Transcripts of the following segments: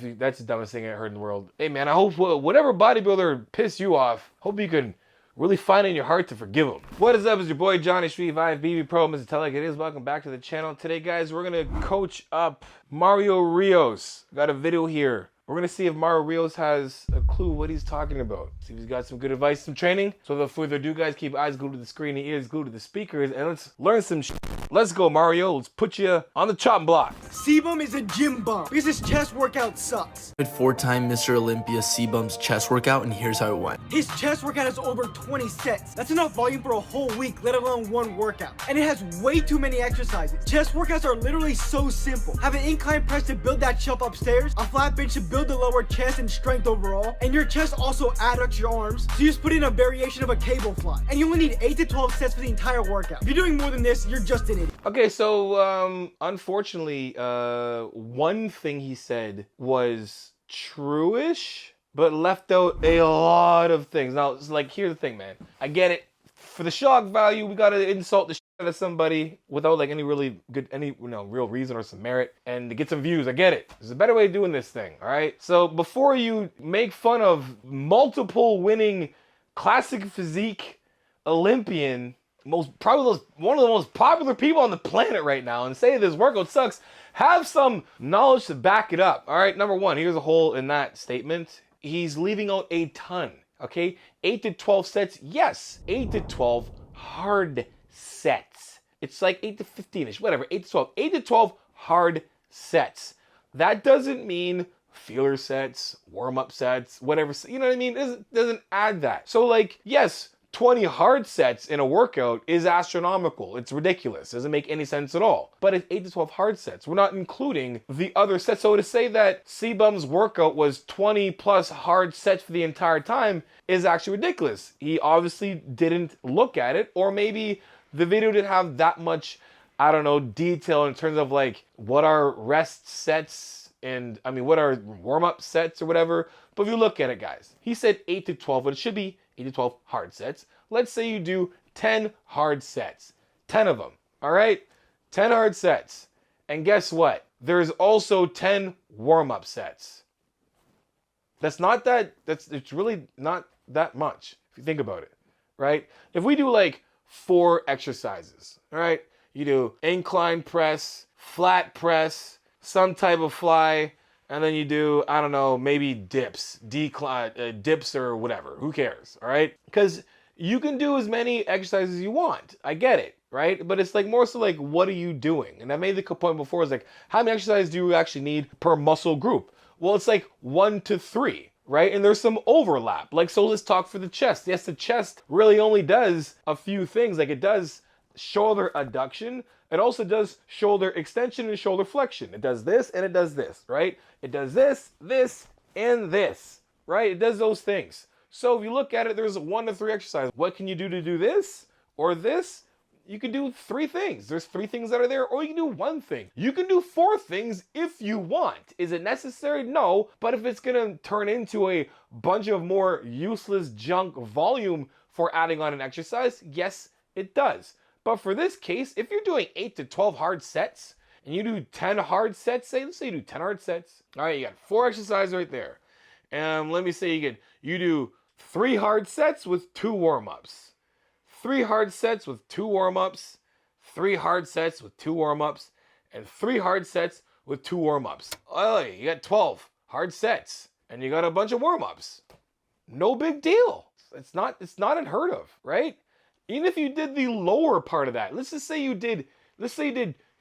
That's the dumbest thing I heard in the world. Hey man, I hope whatever bodybuilder pissed you off, hope you can really find in your heart to forgive them. What is up? It's your boy Johnny Street Vive BB Pro, Mr. Tell Like It Is. Welcome back to the channel. Today, guys, we're gonna coach up Mario Rios. Got a video here. We're gonna see if Mario Rios has a clue what he's talking about. See if he's got some good advice, some training. So without further ado, guys, keep eyes glued to the screen and ears glued to the speakers, and let's learn some shit. Let's go, Mario. Let's put you on the chopping block. Sebum is a gym bum because his chest workout sucks. Four-time Mr. Olympia Sebum's chest workout, and here's how it went. His chest workout has over 20 sets. That's enough volume for a whole week, let alone one workout. And it has way too many exercises. Chest workouts are literally so simple. Have an incline press to build that shelf upstairs, a flat bench to build the lower chest and strength overall, and your chest also adducts your arms, so you just put in a variation of a cable fly. And you only need 8 to 12 sets for the entire workout. If you're doing more than this, you're just an idiot. Okay, so unfortunately, one thing he said was true-ish, but left out a lot of things. Now, it's like, here's the thing, man. I get it. For the shock value, we gotta insult the shit out of somebody without like any really good, real reason or some merit, and to get some views. I get it. There's a better way of doing this thing, all right? So before you make fun of multiple winning classic physique Olympian, one of the most popular people on the planet right now, and say this workout sucks, have some knowledge to back it up. All right, number one, here's a hole in that statement. He's leaving out a ton, okay? 8 to 12 sets, yes, 8 to 12 hard sets. It's like 8 to 15-ish, whatever, 8 to 12. 8 to 12 hard sets. That doesn't mean feeler sets, warm-up sets, whatever, you know what I mean? It doesn't add that. So like, yes, 20 hard sets in a workout is astronomical. It's ridiculous. It doesn't make any sense at all. But it's 8 to 12 hard sets. We're not including the other sets. So to say that Sebum's workout was 20 plus hard sets for the entire time is actually ridiculous. He obviously didn't look at it, or maybe the video didn't have that much, I don't know, detail in terms of like what are rest sets and what are warm-up sets or whatever. But if you look at it, guys, he said 8 to 12, but it should be 8 to 12 hard sets. Let's say you do 10 hard sets. 10 of them, all right? 10 hard sets. And guess what? There's also 10 warm-up sets. It's really not that much if you think about it, right? If we do like 4 exercises, all right? You do incline press, flat press, some type of fly, and then you do, I don't know, maybe dips, dips or whatever. Who cares, all right? Because you can do as many exercises as you want. I get it, right? But it's like more so like, what are you doing? And I made the point before, is like, how many exercises do you actually need per muscle group? Well, it's like 1 to 3, right? And there's some overlap. Like, so let's talk for the chest. Yes, the chest really only does a few things. Like, it does shoulder adduction. It also does shoulder extension and shoulder flexion. It does this and it does this, right? It does this, this, and this, right? It does those things. So if you look at it, there's 1 to 3 exercises. What can you do to do this or this? You can do 3 things. There's 3 things that are there, or you can do 1 thing. You can do 4 things if you want. Is it necessary? No. But if it's gonna turn into a bunch of more useless junk volume for adding on an exercise, yes, it does. But for this case, if you're doing 8 to 12 hard sets, and you do 10 hard sets, let's say you do 10 hard sets. All right, you got 4 exercises right there. And let me say you do 3 hard sets with 2 warm-ups. 3 hard sets with 2 warm-ups. 3 hard sets with 2 warm-ups. And 3 hard sets with 2 warm-ups. Oh, you got 12 hard sets. And you got a bunch of warm-ups. No big deal. It's not unheard of, right? Even if you did the lower part of that, let's say you did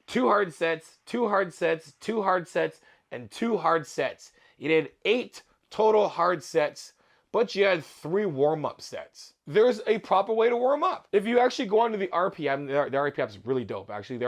2 hard sets, 2 hard sets, 2 hard sets, and 2 hard sets. You did 8 total hard sets, but you had 3 warm-up sets. There's a proper way to warm up. If you actually go onto the RP app, the RP app is really dope. Actually, the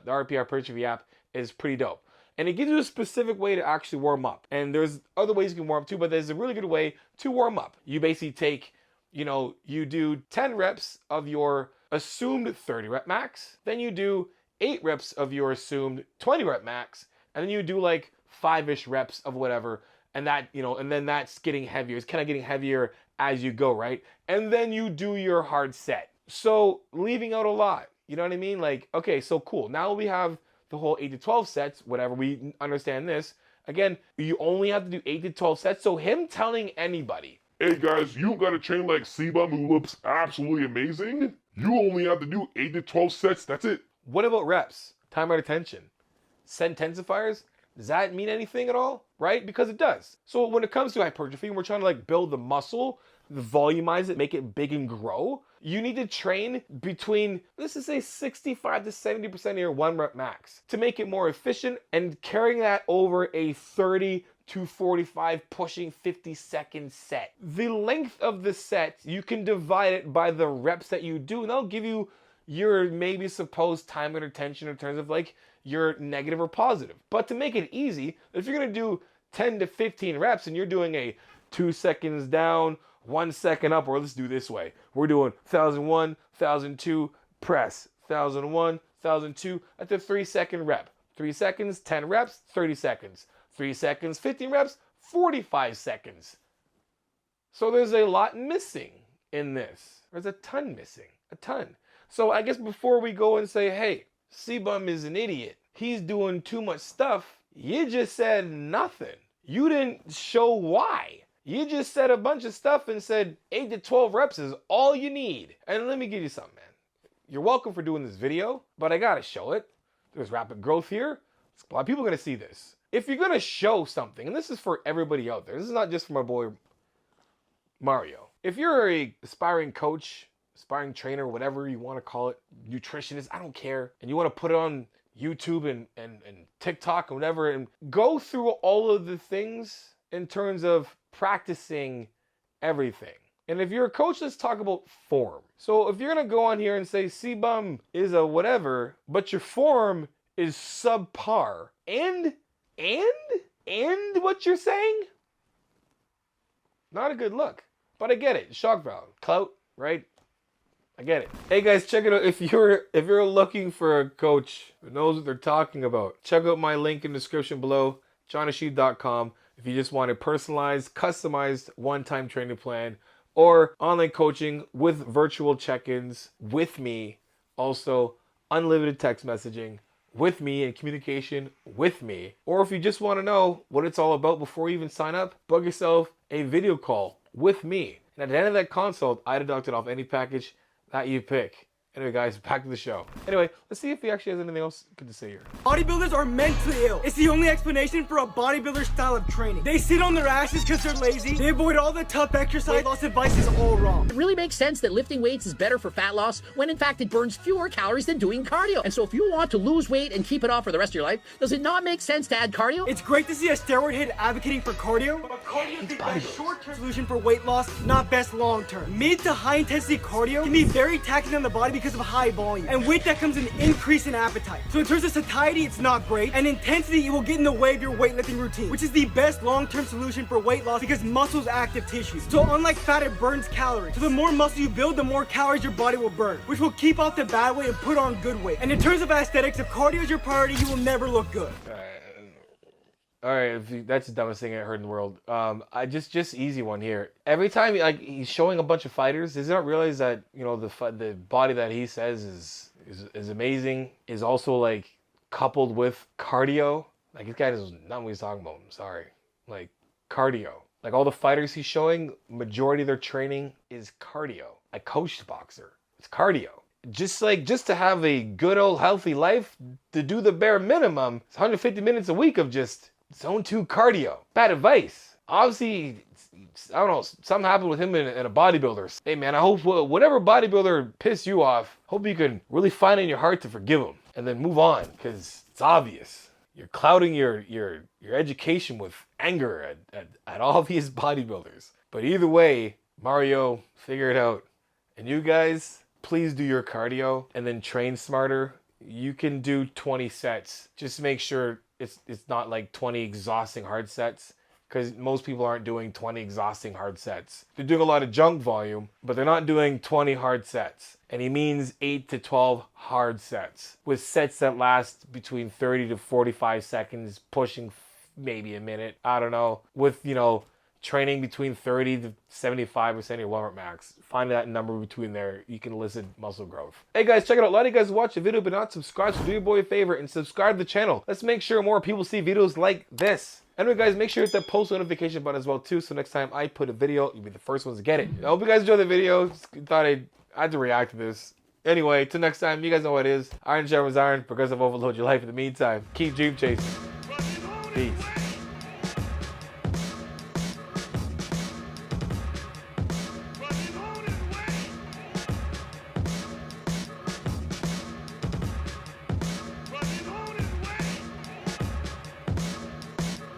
RP hypertrophy app is pretty dope. And it gives you a specific way to actually warm up. And there's other ways you can warm up too, but there's a really good way to warm up. You basically take, you do 10 reps of your assumed 30 rep max, then you do 8 reps of your assumed 20 rep max, and then you do like 5-ish reps of whatever, and that, and then that's getting heavier. It's kind of getting heavier as you go, right? And then you do your hard set. So leaving out a lot, you know what I mean? Like, okay, so cool. Now we have the whole 8 to 12 sets, whatever, we understand this. Again, you only have to do 8 to 12 sets. So him telling anybody, Hey guys, you gotta train like C-Bum who looks absolutely amazing. You only have to do 8 to 12 sets, that's it. what about reps, time out attention, set intensifiers? Does that mean anything at all? Right? Because it does. So when it comes to hypertrophy, we're trying to like build the muscle, volumize it, make it big and grow. You need to train between, let's just say 65 to 70% of your 1 rep max to make it more efficient, and carrying that over a 30 to 45 pushing 50-second set. The length of the set, you can divide it by the reps that you do, and that'll give you your maybe supposed time and attention in terms of like your negative or positive. But to make it easy, if you're gonna do 10 to 15 reps and you're doing a 2 seconds down, 1 second up, or let's do this way. We're doing 1001, 1002, press, 1001, 1002 at the 3 second rep. 3 seconds, 10 reps, 30 seconds. 3 seconds, 15 reps, 45 seconds. So there's a lot missing in this. There's a ton missing, a ton. So I guess before we go and say, hey, C-Bum is an idiot, he's doing too much stuff, you just said nothing. You didn't show why. You just said a bunch of stuff and said 8 to 12 reps is all you need. And let me give you something, man. You're welcome for doing this video, but I gotta show it. There's rapid growth here. A lot of people are gonna see this. If you're gonna show something, and this is for everybody out there, this is not just for my boy Mario. If you're a aspiring coach, aspiring trainer, whatever you want to call it, nutritionist, I don't care, and you want to put it on YouTube and TikTok and whatever, and go through all of the things in terms of practicing everything. And if you're a coach, let's talk about form. So if you're gonna go on here and say C-Bum is a whatever, but your form is subpar, and what you're saying, not a good look. But I get it. Shock value, clout, right? I get it. Hey guys, check it out. If you're looking for a coach who knows what they're talking about, check out my link in the description below, johnasheed.com. If you just want a personalized, customized, one-time training plan, or online coaching with virtual check-ins with me, also unlimited text messaging with me and communication with me. Or if you just want to know what it's all about before you even sign up, book yourself a video call with me. And at the end of that consult, I deduct it off any package that you pick. Anyway guys, back to the show. Anyway, let's see if he actually has anything else good to say here. Bodybuilders are mentally ill. It's the only explanation for a bodybuilder style of training. They sit on their asses because they're lazy. They avoid all the tough exercise. Weight loss advice is all wrong. It really makes sense that lifting weights is better for fat loss when in fact it burns fewer calories than doing cardio. And so if you want to lose weight and keep it off for the rest of your life, does it not make sense to add cardio? It's great to see a steroid head advocating for cardio, but cardio is the best short-term solution for weight loss, not best long-term. Mid to high-intensity cardio can be very taxing on the body because of high volume. And with that comes an increase in appetite. So in terms of satiety, it's not great. And intensity, it will get in the way of your weightlifting routine, which is the best long-term solution for weight loss because muscle is active tissue. So unlike fat, it burns calories. So the more muscle you build, the more calories your body will burn, which will keep off the bad weight and put on good weight. And in terms of aesthetics, if cardio is your priority, you will never look good. All right, that's the dumbest thing I heard in the world. I just easy one here. Every time like he's showing a bunch of fighters, does he not realize that the body that he says is amazing is also like coupled with cardio? Like this guy doesn't know what he's talking about. I'm sorry, like cardio. Like all the fighters he's showing, majority of their training is cardio. I coached a boxer. It's cardio. Just to have a good old healthy life, to do the bare minimum, it's 150 minutes a week of just zone 2 cardio. Bad advice. Obviously, I don't know, something happened with him in a bodybuilder. Hey man, I hope whatever bodybuilder pissed you off, hope you can really find in your heart to forgive him and then move on, because it's obvious. You're clouding your education with anger at all these bodybuilders. But either way, Mario, figure it out. And you guys, please do your cardio and then train smarter. You can do 20 sets. Just make sure it's not like 20 exhausting hard sets, because most people aren't doing 20 exhausting hard sets. They're doing a lot of junk volume, but they're not doing 20 hard sets. And he means 8 to 12 hard sets with sets that last between 30 to 45 seconds, pushing maybe a minute. I don't know. With, training between 30 to 75% of your Walmart max. Find that number between there. You can elicit muscle growth. Hey guys, check it out. A lot of you guys watch the video but not subscribe, so do your boy a favor and subscribe to the channel. Let's make sure more people see videos like this. Anyway guys, make sure to hit that post notification button as well too, so next time I put a video, you'll be the first ones to get it. I hope you guys enjoyed the video. Just thought I had to react to this. Anyway, till next time, you guys know what it is. Iron sharpens iron, progressive overload your life. In the meantime, keep dream chasing. Peace.